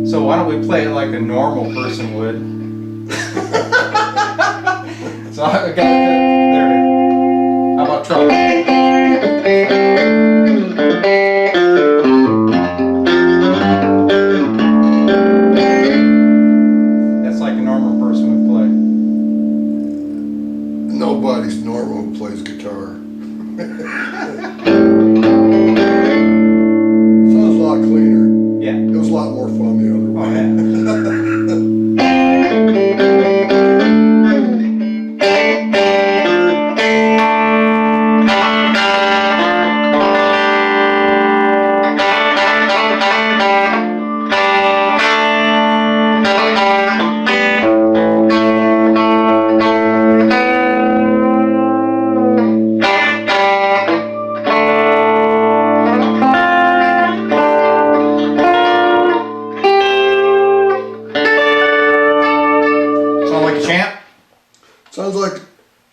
So why don't we play it like a normal person would? So I got there. How about trumpet? That's like a normal person would play. Nobody's normal who plays guitar. Sounds a lot cleaner. Yeah. It was a lot more fun the other way. Oh, yeah.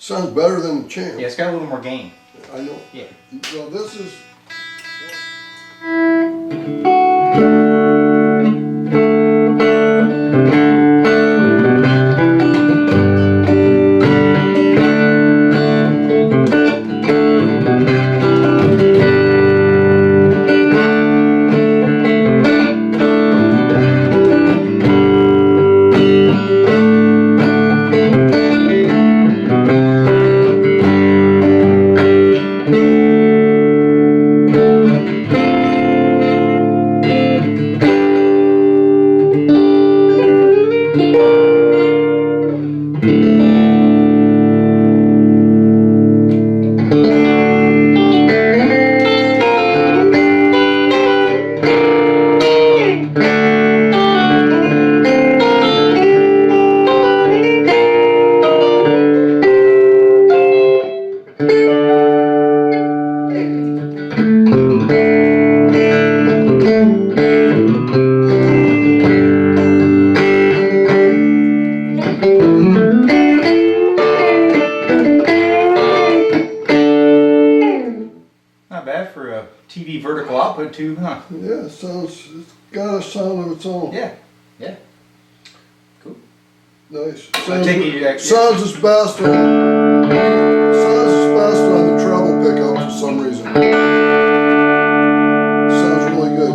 Sounds better than the Champ. Yeah, it's got a little more gain. I know. Yeah. So this is. Not bad for a TV vertical output tube, huh? Yeah, it sounds. It's got a sound of its own. Yeah. Yeah. Cool. Nice. I take it you actually. Sounds its best on the treble pickup for some reason. Sounds really good.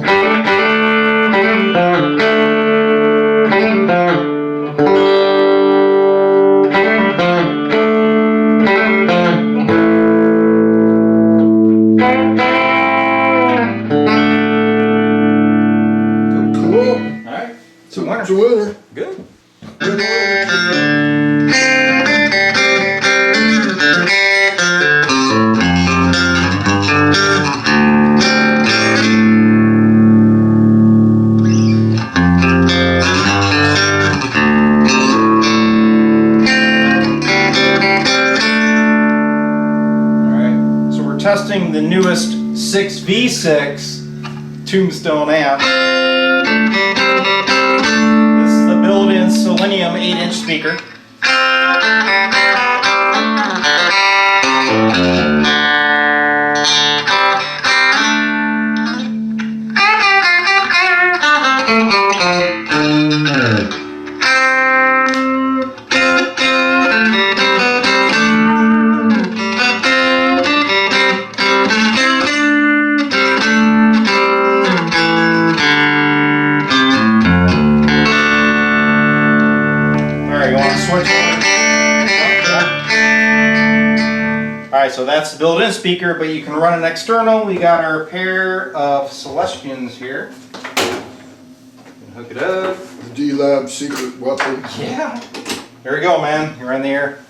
Cool. All right. It's a winner. It's a winner. Good. Good winner. Testing the newest 6V6 Tombstone amp. This is the built-in selenium 8-inch speaker. Alright, so that's the built-in speaker, but you can run an external. We got our pair of Celestians here. Hook it up. D-Lab secret weapon. Yeah. There we go, man. You're in the air.